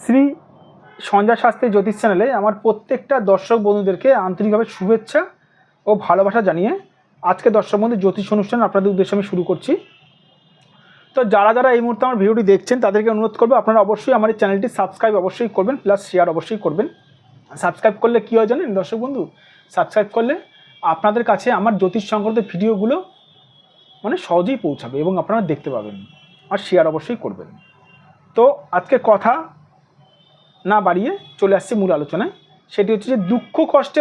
শ্রী সঞ্জয় শাস্ত্রী জ্যোতিষ চ্যানেলে আমার প্রত্যেকটা দর্শক বন্ধুদেরকে আন্তরিকভাবে শুভেচ্ছা ও ভালোবাসা জানিয়ে আজকে দর্শক বন্ধু জ্যোতিষ অনুষ্ঠান আপনাদের উদ্দেশ্যে আমি শুরু করছি। তো যারা যারা এই মুহূর্তে আমার ভিডিওটি দেখছেন তাদেরকে অনুরোধ করবো আপনারা অবশ্যই আমার এই চ্যানেলটি সাবস্ক্রাইব অবশ্যই করবেন, প্লাস শেয়ার অবশ্যই করবেন। সাবস্ক্রাইব করলে কী হয় জানেন দর্শক বন্ধু, সাবস্ক্রাইব করলে আপনাদের কাছে আমার জ্যোতিষ সংক্রান্ত ভিডিওগুলো সহজেই পৌঁছাবে এবং আপনারা দেখতে পাবেন, আর শেয়ার অবশ্যই করবেন। তো আজকে কথা না বাড়িয়ে চলে আসছে মূল আলোচনায়। সেটি হচ্ছে যে দুঃখ কষ্টে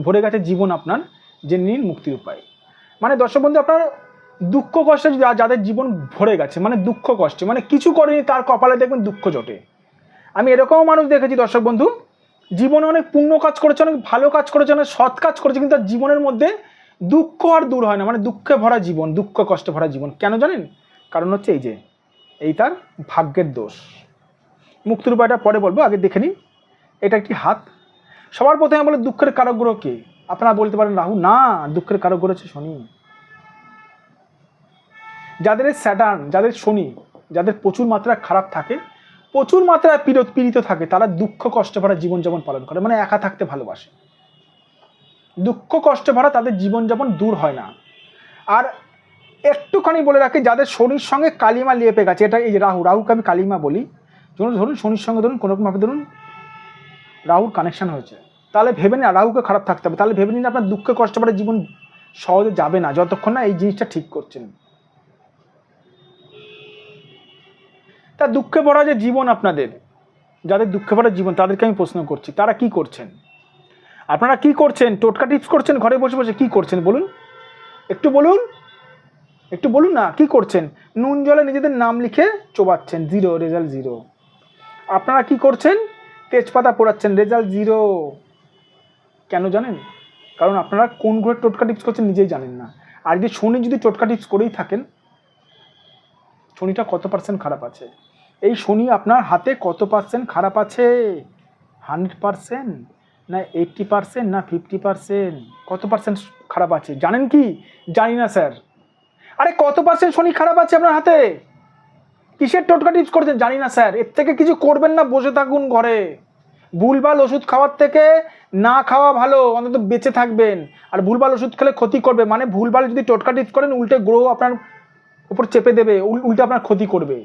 ভরে গেছে জীবন আপনার, জেনে নিন মুক্তির উপায়। দর্শক বন্ধু, আপনার দুঃখ কষ্টে যাদের জীবন ভরে গেছে, দুঃখ কষ্টে কিছু করেনি, তার কপালে দেখবেন দুঃখ জোটে। আমি এরকমও মানুষ দেখেছি দর্শক বন্ধু, জীবনে অনেক পুণ্য কাজ করেছে, অনেক ভালো কাজ করেছে, অনেক সৎ কাজ করেছে, কিন্তু তার জীবনের মধ্যে দুঃখ আর দূর হয় না। দুঃখে ভরা জীবন, দুঃখ কষ্টে ভরা জীবন। কেন জানেন? কারণ হচ্ছে এই তার ভাগ্যের দোষ। মুক্তির উপায়টা পরে বলবো, আগে দেখে নিন। এটা একটি হাত। সবার প্রথমে বলে দুঃখের কারক গ্রহ কে? আপনারা বলতে পারেন রাহু। না, দুঃখের কারক গ্রহ হচ্ছে শনি। যাদের স্যাটার্ন, যাদের শনি, যাদের প্রচুর মাত্রা খারাপ থাকে, প্রচুর মাত্রায় পীড়িত থাকে, তারা দুঃখ কষ্ট ভরা জীবনযাপন পালন করে, একা থাকতে ভালোবাসে। দুঃখ কষ্ট ভরা তাদের জীবনযাপন দূর হয় না। আর একটুখানি বলে রাখি, যাদের শনির সঙ্গে কালিমা লেপে গেছে, এটা এই যে রাহুকে আমি কালিমা বলি, ধরুন শনির সঙ্গে কোনোরকমভাবে রাহুর কানেকশন হয়েছে, তাহলে ভেবে নিন রাহুকে খারাপ থাকতে হবে, তাহলে ভেবে নিন আপনার দুঃখে কষ্ট ভরা জীবন সহজে যাবে না, যতক্ষণ না এই জিনিসটা ঠিক করছেন। তা দুঃখে ভরা যে জীবন আপনাদের, যাদের দুঃখে ভরা জীবন, তাদেরকে আমি প্রশ্ন করছি, তারা কি করছেন? আপনারা কি করছেন? টোটকা টিপস করছেন ঘরে বসে বসে? কি করছেন বলুন, একটু বলুন না, কি করছেন? নুন জলে নিজেদের নাম লিখে চোবাচ্ছেন, জিরো, রেজাল্ট জিরো। আপনারা কি করছেন? তেজপাতা পোড়াচ্ছেন, রেজাল্ট জিরো। কেন জানেন? কারণ আপনারা কোন ঘরে টোটকা টিপস করছেন নিজেই জানেন না। আর যদি টোটকা টিপস করেই থাকেন, শনিটা কত পার্সেন্ট খারাপ আছে? এই শনি আপনার হাতে কত পার্সেন্ট খারাপ আছে? 100%, না 80%, না 50%? কত পার্সেন্ট খারাপ আছে জানেন কি? জানি না স্যার। আরে কত পার্সেন্ট শনি খারাপ আছে আপনার হাতে? কিসের টোটকা টিপস করছেন? জানি না স্যার। এর থেকে কিছু করবেন না, বসে থাকুন ঘরে। ভুলভাল ওষুধ খাওয়ার থেকে না খাওয়া ভালো, অন্তত বেঁচে থাকবেন। আর ভুলভাল ওষুধ খেলে ক্ষতি করবে, ভুলভাল যদি টোটকা টিপস করেন, উল্টে গ্রহ আপনার উপর চেপে দেবে, উল্টে আপনার ক্ষতি করবে।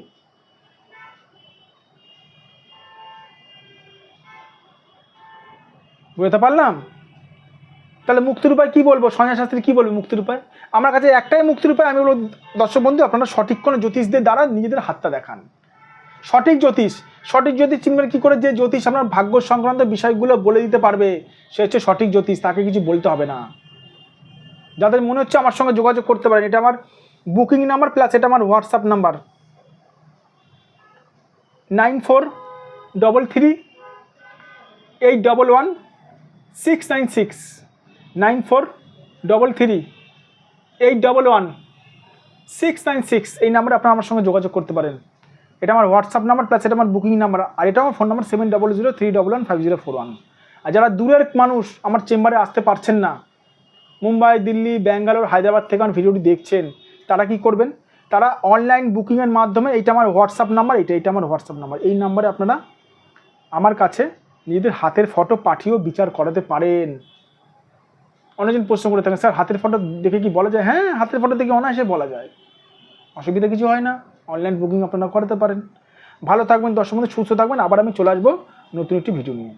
বুঝতে পারলাম? তাহলে মুক্তির উপায় কি বলবো? সঞ্জয় শাস্ত্রী কি বলবে মুক্তির উপায়? আমার কাছে একটাই মুক্তির উপায়। আমি বলবো দর্শক বন্ধু, আপনারা সঠিক কোনো জ্যোতিষদের দ্বারা নিজেদের হাতটা দেখান। সঠিক জ্যোতিষ চিনবেন কি করে? যে জ্যোতিষ আপনার ভাগ্য সংক্রান্ত বিষয়গুলো বলে দিতে পারবে, সে হচ্ছে সঠিক জ্যোতিষ। তাকে কিছু বলতে হবে না। যাদের মনে হচ্ছে আমার সঙ্গে যোগাযোগ করতে পারেন, এটা আমার বুকিং নাম্বার, প্লাস এটা আমার হোয়াটসঅ্যাপ নাম্বার, 9433811696, 9433811696। এই নাম্বারে আপনারা আমার সঙ্গে যোগাযোগ করতে পারেন। এটা আমার হোয়াটসঅ্যাপ নাম্বার, প্লাস এটা আমার বুকিং নাম্বার, আর এটা আমার ফোন নাম্বার 7003115041। আর যারা দূরের মানুষ আমার চেম্বারে আসতে পারছেন না, মুম্বাই, দিল্লি, ব্যাঙ্গালোর, হায়দ্রাবাদ থেকে আমার ভিডিওটি দেখছেন, তারা কি করবেন? তারা অনলাইন বুকিংয়ের মাধ্যমে, এটা আমার হোয়াটসঅ্যাপ নাম্বার, এটা আমার হোয়াটসঅ্যাপ নাম্বার, এই নাম্বারে আপনারা আমার কাছে নিজেদের হাতের ফটো পাঠিয়েও বিচার করাতে পারেন। অনেকজন প্রশ্ন করে থাকেন, স্যার হাতের ফটো দেখে কি বলা যায়? হ্যাঁ, হাতের ফটো দেখে অনায়াসে বলা যায়, অসুবিধা কিছু হয় না। অনলাইন বুকিং আপনারা করাতে পারেন। ভালো থাকবেন দর্শক বন্ধু, সুস্থ থাকবেন। আবার আমি চলে আসবো নতুন একটি ভিডিও নিয়ে।